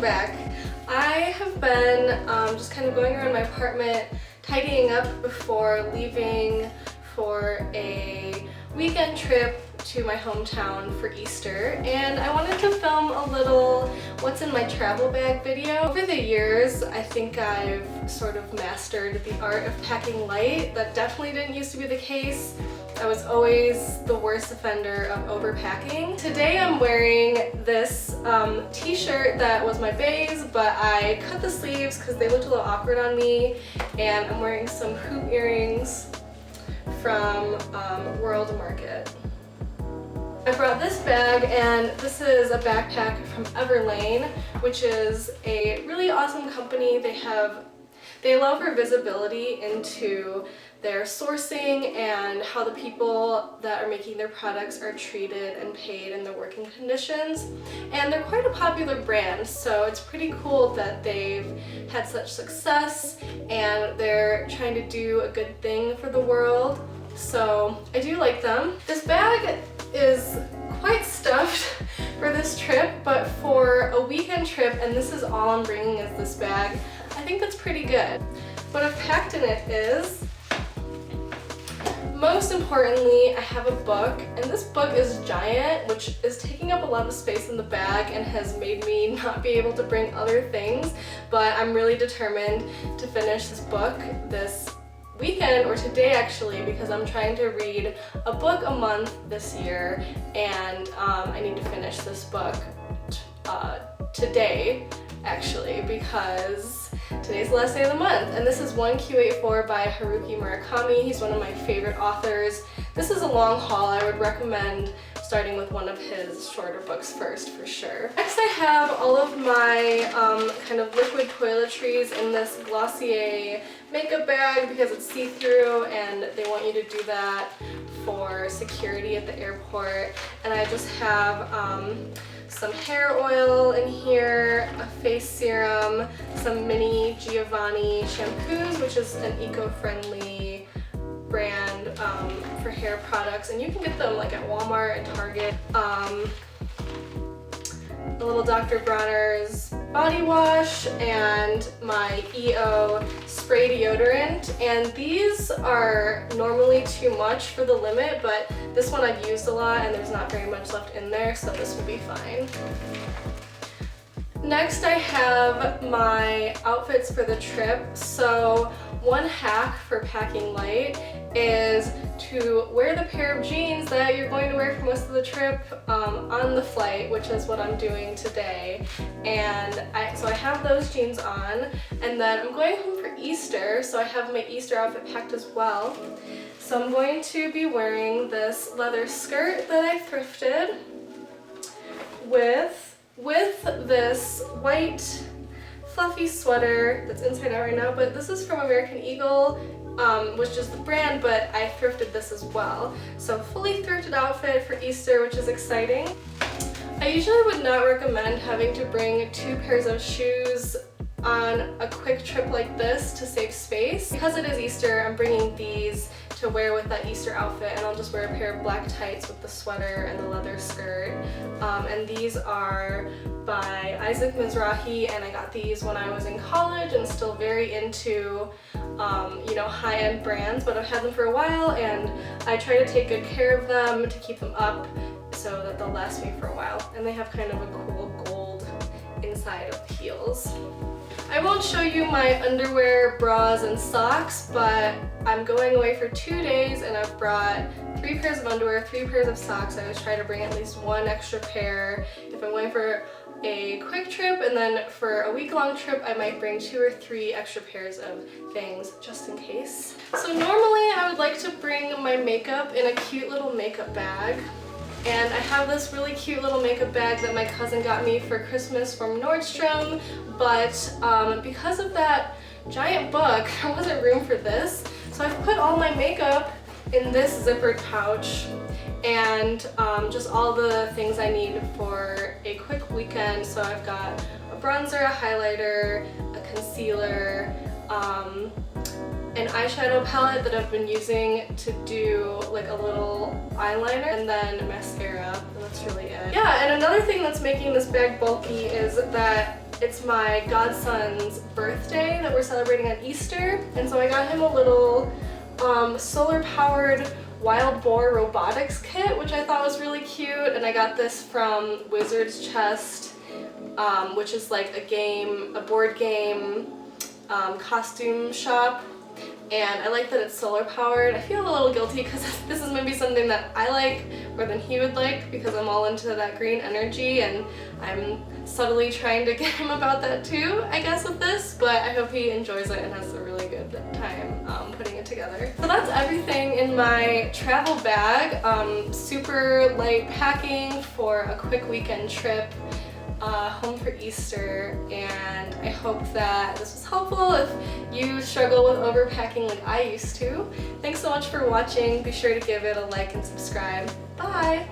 back. I have been just kind of going around my apartment tidying up before leaving for a weekend trip to my hometown for Easter, and I wanted to film a little what's in my travel bag video. Over the years, I think I've sort of mastered the art of packing light. That definitely didn't used to be the case. I was always the worst offender of overpacking. Today I'm wearing this t-shirt that was my beige, but I cut the sleeves because they looked a little awkward on me, and I'm wearing some hoop earrings from World Market. I brought this bag, and this is a backpack from Everlane, which is a really awesome company. They allow for visibility into their sourcing and how the people that are making their products are treated and paid in their working conditions. And they're quite a popular brand, so it's pretty cool that they've had such success and they're trying to do a good thing for the world. So I do like them. This bag is quite stuffed for this trip, but for a weekend trip, and this is all I'm bringing is this bag, I think that's pretty good. What I've packed in it is, most importantly, I have a book, and this book is giant, which is taking up a lot of space in the bag and has made me not be able to bring other things, but I'm really determined to finish this book this weekend, or today actually, because I'm trying to read a book a month this year, and I need to finish this book today actually, because today's the last day of the month. And this is 1Q84 by Haruki Murakami. He's one of my favorite authors. This is a long haul. I would recommend starting with one of his shorter books first, for sure. Next I have all of my kind of liquid toiletries in this Glossier makeup bag because it's see-through and they want you to do that for security at the airport. And I just have some hair oil in here, a face serum, some mini Giovanni shampoos, which is an eco-friendly brand for hair products, and you can get them like at Walmart and Target. A little Dr. Bronner's body wash and my EO spray deodorant, and these are normally too much for the limit, but this one I've used a lot and there's not very much left in there, so this will be fine. Next I have my outfits for the trip. So one hack for packing light is to wear the pair of jeans that you're going to wear for most of the trip on the flight, which is what I'm doing today. And so I have those jeans on, and then I'm going home for Easter, so I have my Easter outfit packed as well. So I'm going to be wearing this leather skirt that I thrifted with this white fluffy sweater that's inside out right now, but this is from American Eagle, which is the brand, but I thrifted this as well. So fully thrifted outfit for Easter, which is exciting. I usually would not recommend having to bring 2 pairs of shoes on a quick trip like this to save space. Because it is Easter, I'm bringing these to wear with that Easter outfit, and I'll just wear a pair of black tights with the sweater and the leather skirt. And these are by Isaac Mizrahi, and I got these when I was in college and still very into you know, high-end brands, but I've had them for a while and I try to take good care of them to keep them up so that they'll last me for a while. And they have kind of a cool gold inside of the heels. I won't show you my underwear, bras, and socks, but I'm going away for 2 days and I've brought 3 pairs of underwear, 3 pairs of socks. I always try to bring at least 1 extra pair if I'm going for a quick trip, and then for a week-long trip I might bring 2 or 3 extra pairs of things just in case. So normally I would like to bring my makeup in a cute little makeup bag. And I have this really cute little makeup bag that my cousin got me for Christmas from Nordstrom, but because of that giant book, there wasn't room for this. So I've put all my makeup in this zippered pouch, and just all the things I need for a quick weekend. So I've got a bronzer, a highlighter, a concealer, an eyeshadow palette that I've been using to do like a little eyeliner, and then mascara, and that's really it. Yeah, and another thing that's making this bag bulky is that it's my godson's birthday that we're celebrating on Easter, and so I got him a little solar-powered wild boar robotics kit, which I thought was really cute, and I got this from Wizard's Chest, which is like a board game costume shop. And I like that it's solar powered. I feel a little guilty because this is maybe something that I like more than he would like, because I'm all into that green energy and I'm subtly trying to get him about that too, I guess, with this, but I hope he enjoys it and has a really good time putting it together. So that's everything in my travel bag. Super light packing for a quick weekend trip home for Easter, and I hope that this was helpful if you struggle with overpacking like I used to. Thanks so much for watching. Be sure to give it a like and subscribe. Bye!